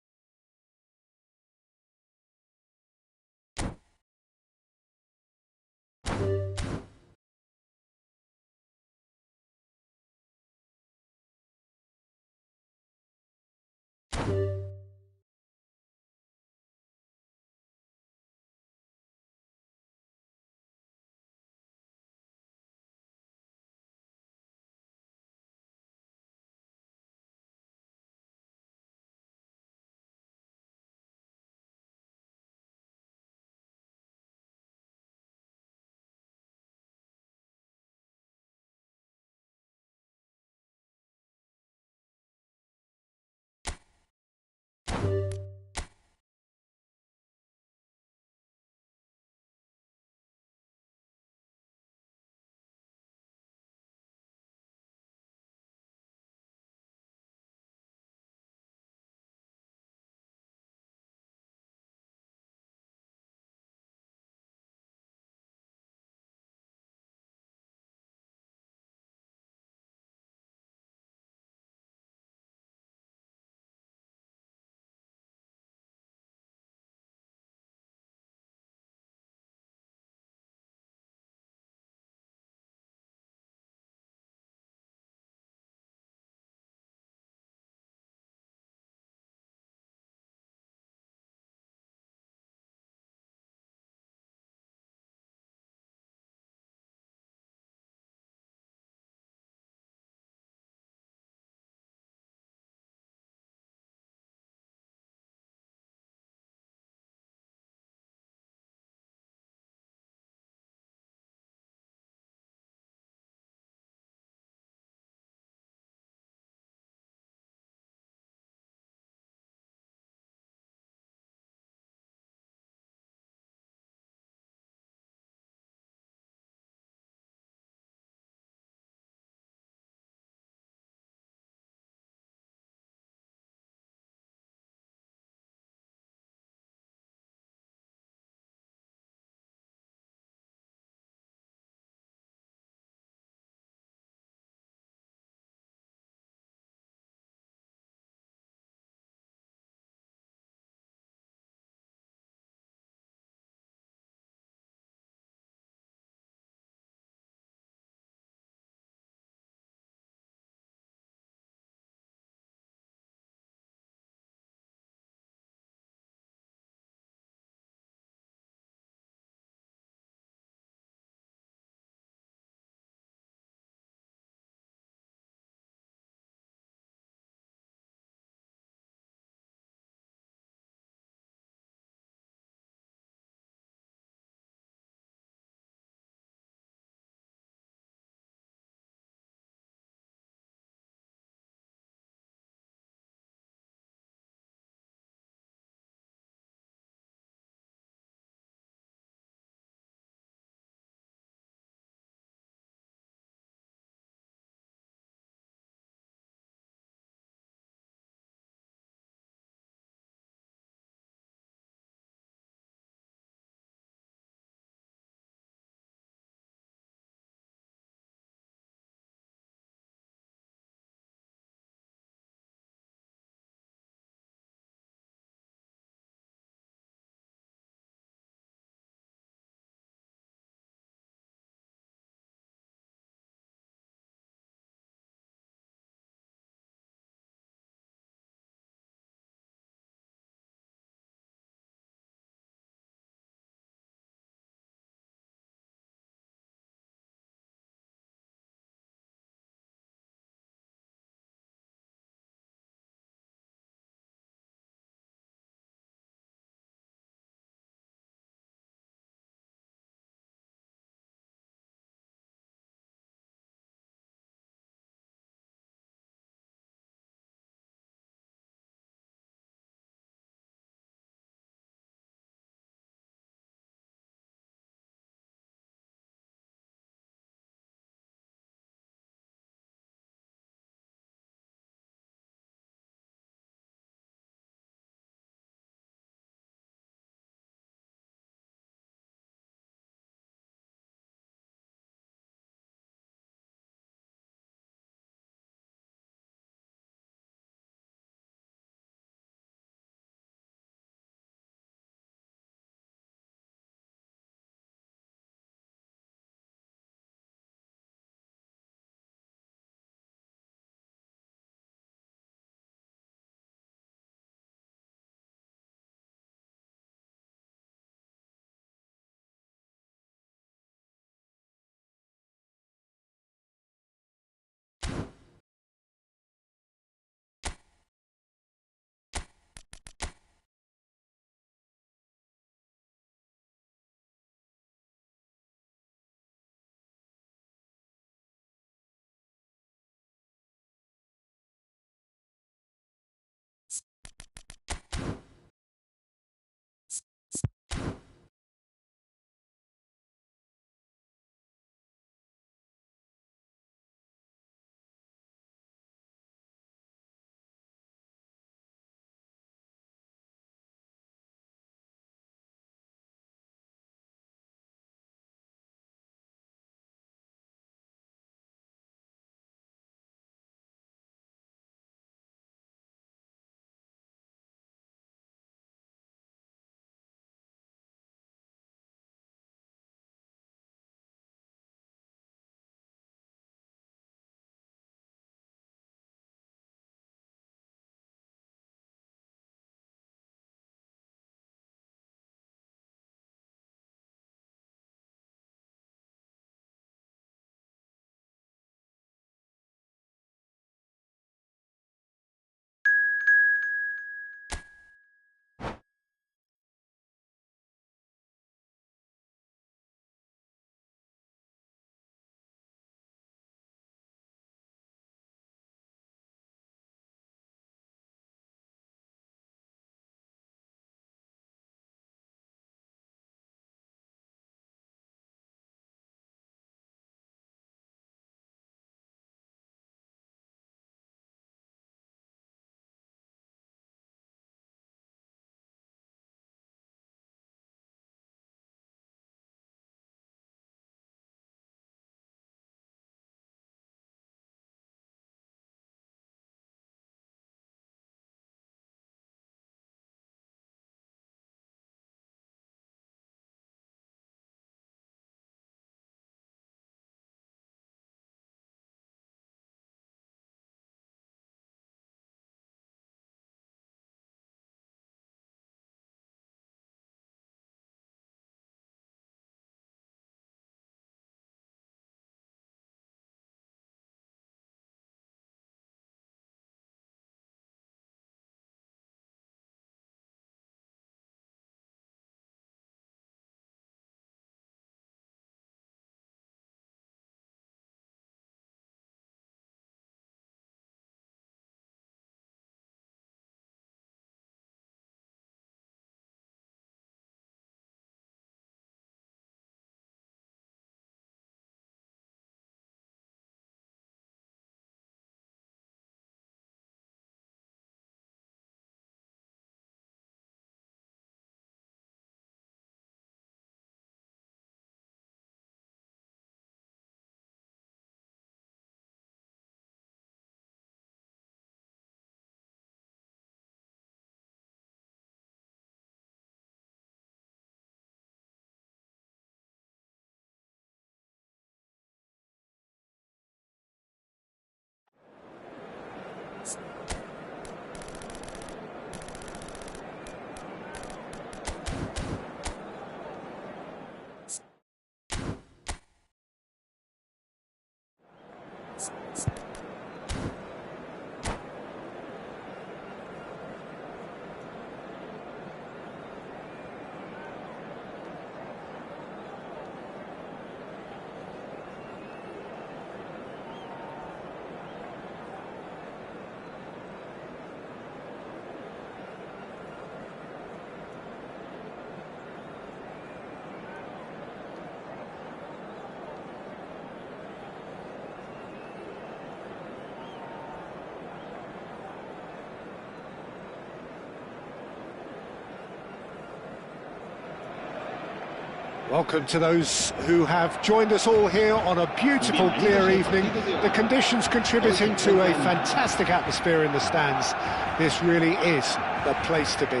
Speaker 1: Welcome to those who have joined us all here on a beautiful, clear evening. The conditions contributing to a fantastic atmosphere in the stands. This really is the place to be.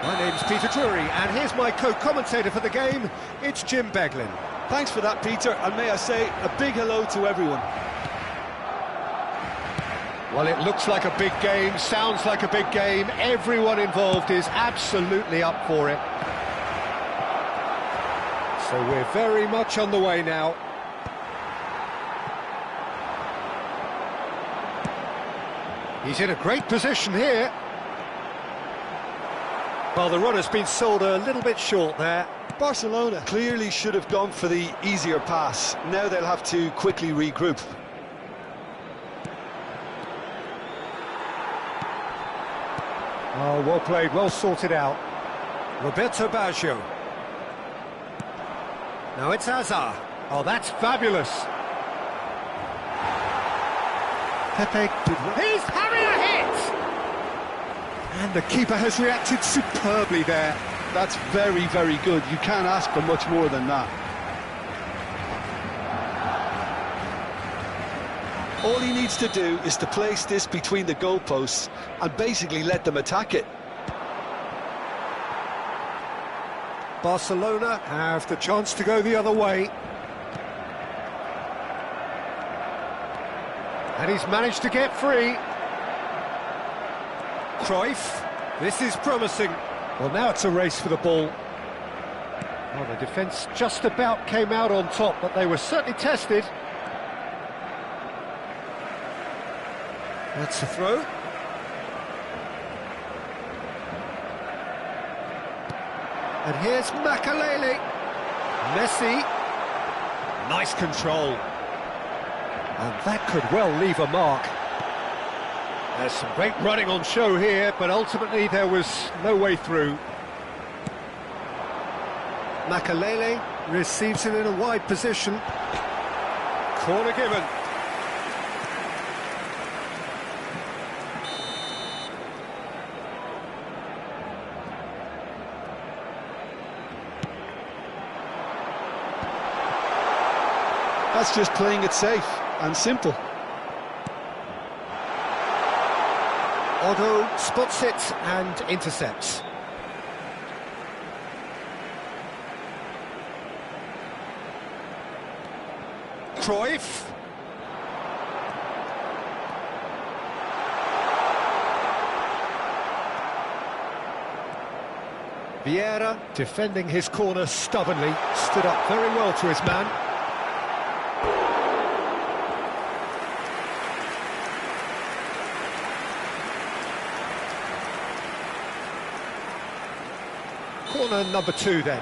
Speaker 1: My name's Peter Drury, and here's my co-commentator for the game. It's Jim Beglin.
Speaker 2: Thanks for that, Peter, and may I say a big hello to everyone.
Speaker 1: Well, it looks like a big game, sounds like a big game. Everyone involved is absolutely up for it. So we're very much on the way now. He's in a great position here. Well, the runner's been sold a little bit short there.
Speaker 2: Barcelona clearly should have gone for the easier pass. Now they'll have to quickly regroup.
Speaker 1: Oh, well played, well sorted out. Roberto Baggio. Now it's Hazard. Oh, that's fabulous. Pepe did... He's having a hit! And the keeper has reacted superbly there.
Speaker 2: That's very, very good. You can't ask for much more than that. All he needs to do is to place this between the goalposts and basically let them attack it.
Speaker 1: Barcelona have the chance to go the other way. And he's managed to get free. Cruyff, this is promising. Well, now it's a race for the ball. Well, the defence just about came out on top, but they were certainly tested. That's a throw. And here's Makelele. Messi. Nice control. And that could well leave a mark. There's some great running on show here, but ultimately there was no way through. Makelele receives it in a wide position. Corner given.
Speaker 2: That's just playing it safe and simple.
Speaker 1: Otto spots it and intercepts. Cruyff. Vieira, defending his corner stubbornly, stood up very well to his man. Corner number 2 then.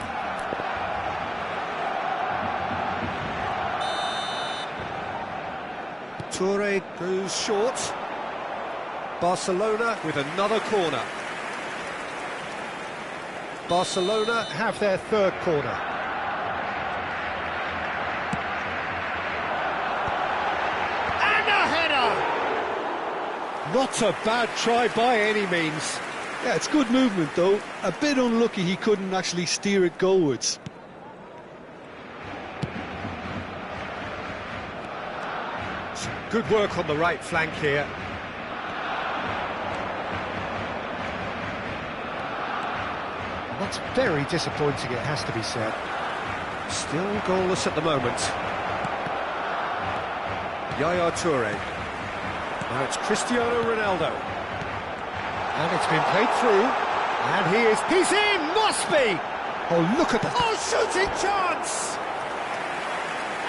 Speaker 1: Toure goes short. Barcelona with another corner. Barcelona have their third corner. And a header! Not a bad try by any means.
Speaker 2: Yeah, it's good movement though. A bit unlucky he couldn't actually steer it goalwards.
Speaker 1: Some good work on the right flank here. And that's very disappointing, it has to be said. Still goalless at the moment. Yaya Toure. Now it's Cristiano Ronaldo. And it's been played through, and he's in, must be! Oh, look at that! Oh, shooting chance!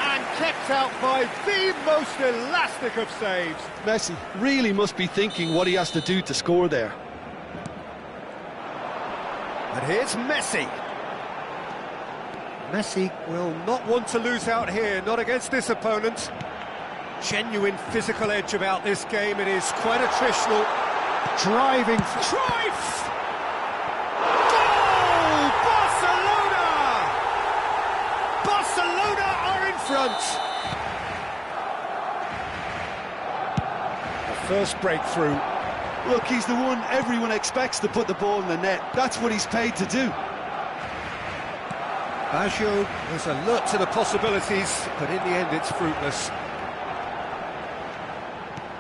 Speaker 1: And kept out by the most elastic of saves.
Speaker 2: Messi really must be thinking what he has to do to score there.
Speaker 1: And here's Messi. Messi will not want to lose out here, not against this opponent. Genuine physical edge about this game, it is quite attritional. Driving for Cruyff! Goal! Barcelona! Barcelona are in front. The first breakthrough.
Speaker 2: Look, he's the one everyone expects to put the ball in the net. That's what he's paid to do.
Speaker 1: Baggio is alert to the possibilities, but in the end it's fruitless.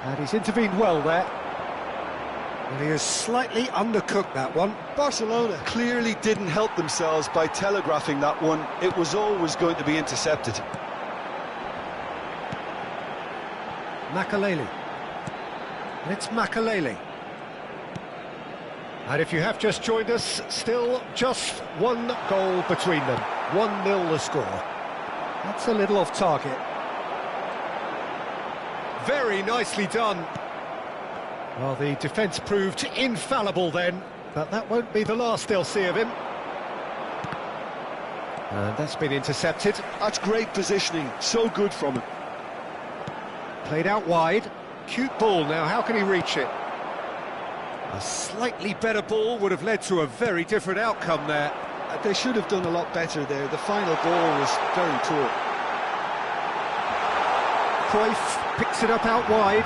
Speaker 1: And he's intervened well there. Well, he has slightly undercooked that one.
Speaker 2: Barcelona clearly didn't help themselves by telegraphing that one. It was always going to be intercepted.
Speaker 1: Makelele. And it's Makelele. And if you have just joined us, still just one goal between them. 1-0 the score. That's a little off target. Very nicely done. Well, the defence proved infallible then, but that won't be the last they'll see of him. And that's been intercepted.
Speaker 2: That's great positioning, so good from him.
Speaker 1: Played out wide. Cute ball now, how can he reach it? A slightly better ball would have led to a very different outcome there.
Speaker 2: They should have done a lot better there. The final ball was very poor.
Speaker 1: Cruyff picks it up out wide.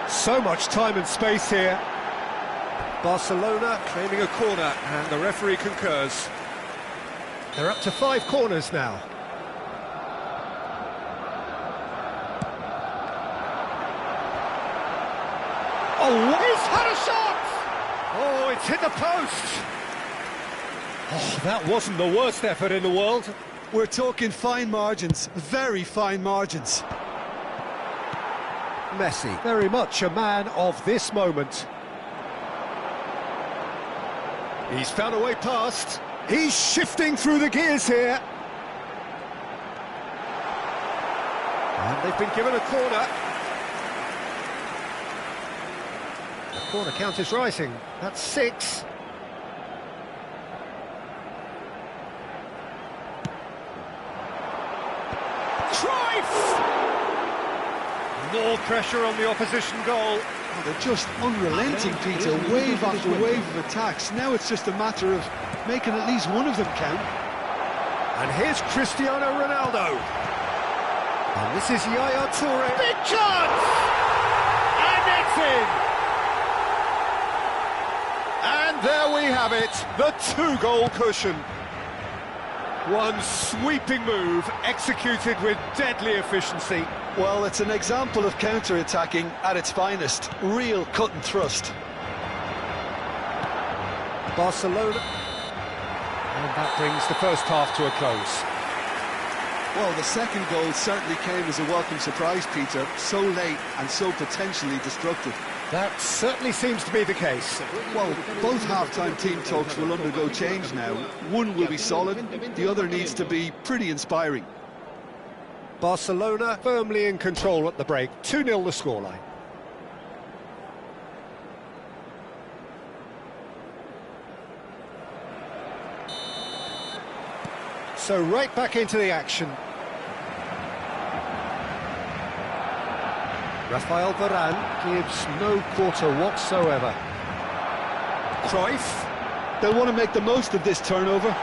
Speaker 1: So much time and space here. Barcelona claiming a corner, and the referee concurs. They're up to 5 corners now. Oh, he's had a shot! Oh, it's hit the post! Oh, that wasn't the worst effort in the world.
Speaker 2: We're talking fine margins, very fine margins.
Speaker 1: Messi, very much a man of this moment. He's found a way past. He's shifting through the gears here. And they've been given a corner. The corner count is rising. That's 6. Cruyff! More pressure on the opposition goal.
Speaker 2: Oh, they're just unrelenting, Peter. Wave after wave of attacks. Now it's just a matter of making at least one of them count.
Speaker 1: And here's Cristiano Ronaldo. And this is Yaya Toure. Big chance! And it's in! And there we have it, the 2-goal cushion. One sweeping move, executed with deadly efficiency.
Speaker 2: Well, it's an example of counter-attacking at its finest. Real cut and thrust.
Speaker 1: Barcelona. And that brings the first half to a close.
Speaker 2: Well, the second goal certainly came as a welcome surprise, Peter. So late and so potentially destructive.
Speaker 1: That certainly seems to be the case.
Speaker 2: Well, both half-time team talks will undergo change now. One will be solid, the other needs to be pretty inspiring.
Speaker 1: Barcelona firmly in control at the break. 2-0 the scoreline. So right back into the action. Rafael Varane gives no quarter whatsoever. Cruyff.
Speaker 2: They'll want to make the most of this turnover.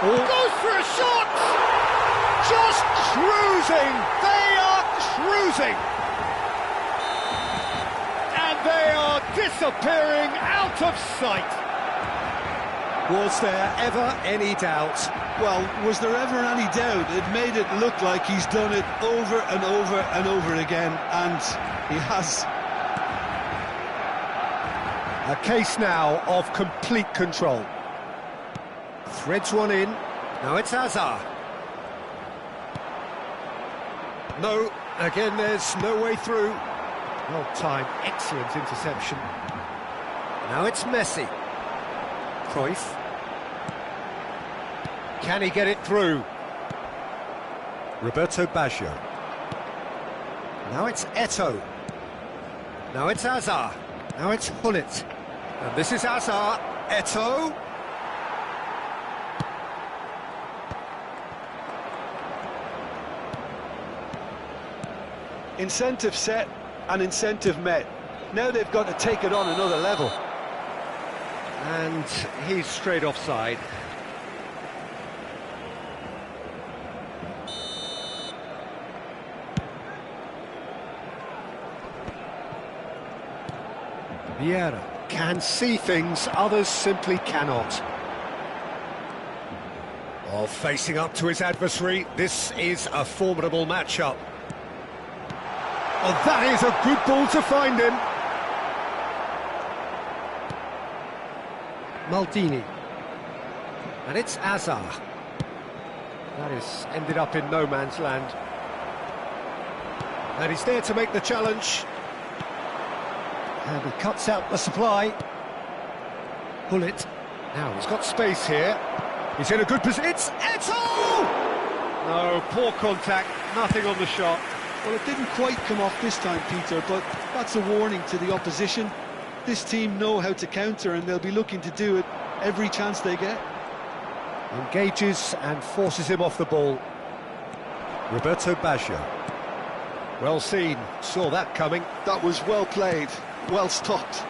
Speaker 1: Oh. Goes for a shot! Just cruising! They are cruising! And they are disappearing out of sight. Was there ever any doubt?
Speaker 2: Well, was there ever any doubt? It made it look like he's done it over and over and over again, and he has.
Speaker 1: A case now of complete control. Threads one in. Now it's Hazard. No, again there's no way through. Well timed, excellent interception. Now it's Messi. Cruyff. Can he get it through? Roberto Baggio. Now it's Eto'o. Now it's Hazard. Now it's Gullit. And this is Hazard. Eto'o.
Speaker 2: Incentive set and incentive met. Now they've got to take it on another level.
Speaker 1: And he's straight offside. Vieira can see things others simply cannot. Oh, facing up to his adversary, this is a formidable matchup. Oh, that is a good ball to find him. Maldini. And it's Azar. That is ended up in no man's land. And he's there to make the challenge. And he cuts out the supply. Hullet. Now he's got space here. He's in a good position. It's Eto'o!
Speaker 3: No, poor contact, nothing on the shot.
Speaker 2: Well, it didn't quite come off this time, Peter, but that's a warning to the opposition. This team know how to counter, and they'll be looking to do it every chance they get.
Speaker 1: Engages and forces him off the ball. Roberto Baggio. Well seen, saw that coming.
Speaker 2: That was well played, well stopped.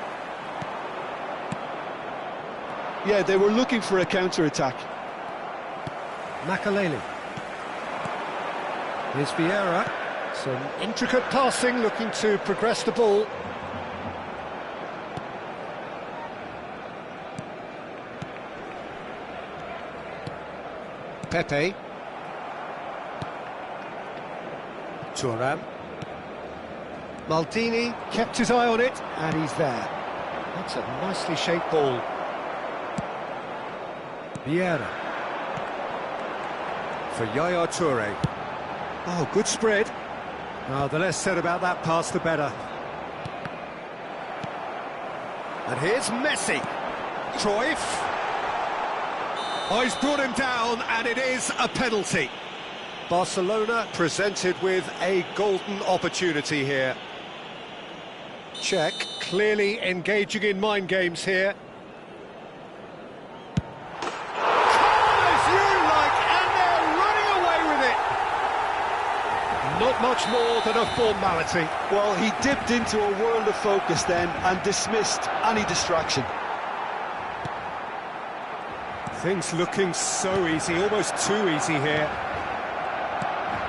Speaker 2: Yeah, they were looking for a counter-attack.
Speaker 1: Makaleli. Here's Vieira. Some intricate passing, looking to progress the ball. Pepe. Thuram. Maldini kept his eye on it, and he's there. That's a nicely shaped ball. Vieira. For Yaya Toure. Oh, good spread. Oh, the less said about that pass, the better. And here's Messi. Cruyff. Oh, he's brought him down, and it is a penalty. Barcelona presented with a golden opportunity here. Cech clearly engaging in mind games here. Not much more than a formality.
Speaker 2: Well, he dipped into a world of focus then and dismissed any distraction.
Speaker 1: Things looking so easy, almost too easy here.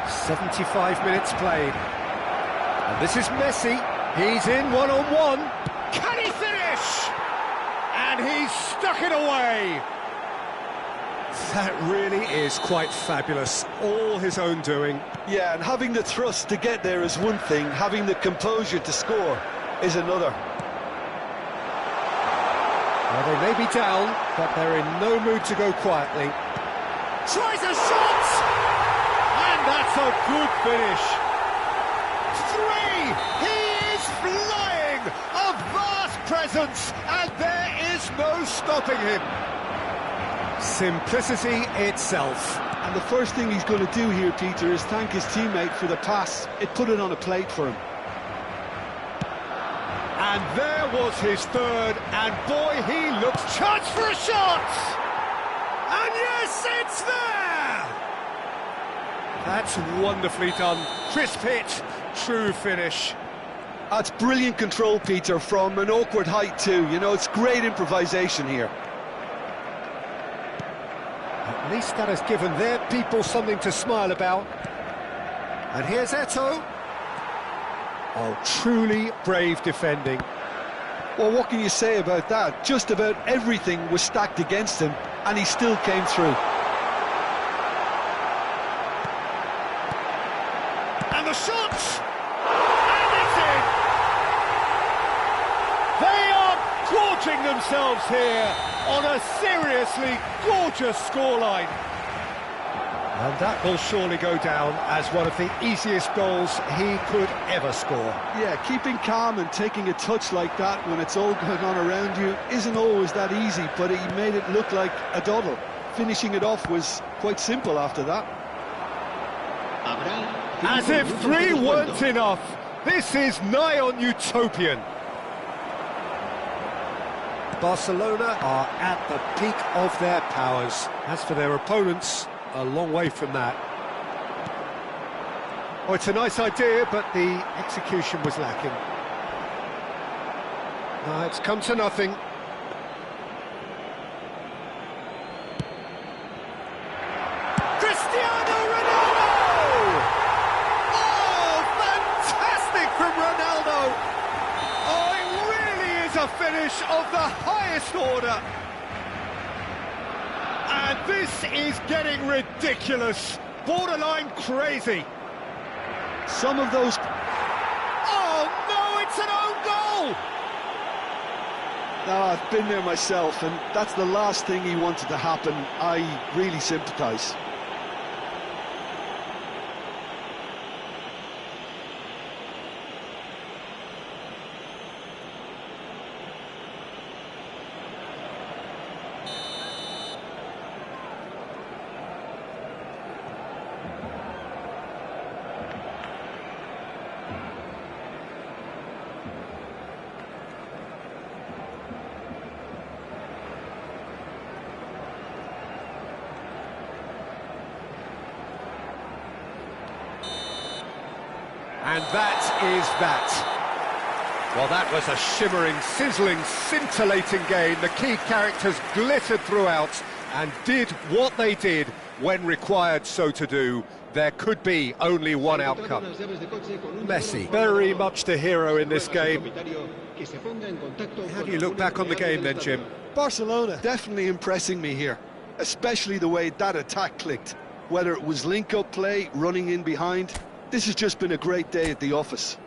Speaker 1: 75 minutes played. And this is Messi. He's in one-on-one. Can he finish? And he's stuck it away. That really is quite fabulous, all his own doing.
Speaker 2: Yeah, and having the thrust to get there is one thing, having the composure to score is another.
Speaker 1: Well, they may be down, but they're in no mood to go quietly. Tries a shot! And that's a good finish. 3! He is flying! A vast presence, and there is no stopping him. Simplicity itself.
Speaker 2: And the first thing he's going to do here, Peter, is thank his teammate for the pass. It put it on a plate for him.
Speaker 1: And there was his third, and boy, he looks charged for a shot! And yes, it's there! That's wonderfully done. Crisp hit, true finish.
Speaker 2: That's brilliant control, Peter, from an awkward height too. You know, it's great improvisation here.
Speaker 1: At least that has given their people something to smile about. And here's Eto'o. Oh, truly brave defending.
Speaker 2: Well, what can you say about that? Just about everything was stacked against him, and he still came through.
Speaker 1: And the shot! And it's in! They are gorging themselves here on a seriously gorgeous scoreline. And that will surely go down as one of the easiest goals he could ever score.
Speaker 2: Yeah, keeping calm and taking a touch like that when it's all going on around you isn't always that easy, but he made it look like a doddle. Finishing it off was quite simple after that.
Speaker 1: As if 3 weren't enough, this is nigh on utopian. Barcelona are at the peak of their powers. As for their opponents, a long way from that. Oh, it's a nice idea, but the execution was lacking. It's come to nothing. Cristiano Ronaldo! Oh, fantastic from Ronaldo! Oh, it really is a finish of the highest order. And
Speaker 3: This is getting ridiculous, borderline crazy.
Speaker 2: Some of those...
Speaker 3: Oh no, it's an own goal!
Speaker 2: No, I've been there myself, and that's the last thing he wanted to happen. I really sympathise.
Speaker 1: And that is that. Well, that was a shimmering, sizzling, scintillating game. The key characters glittered throughout and did what they did when required so to do. There could be only one outcome. Messi, very much the hero in this game. How do you look back on the game then, Jim?
Speaker 2: Barcelona definitely impressing me here, especially the way that attack clicked. Whether it was link-up play, running in behind, this has just been a great day at the office.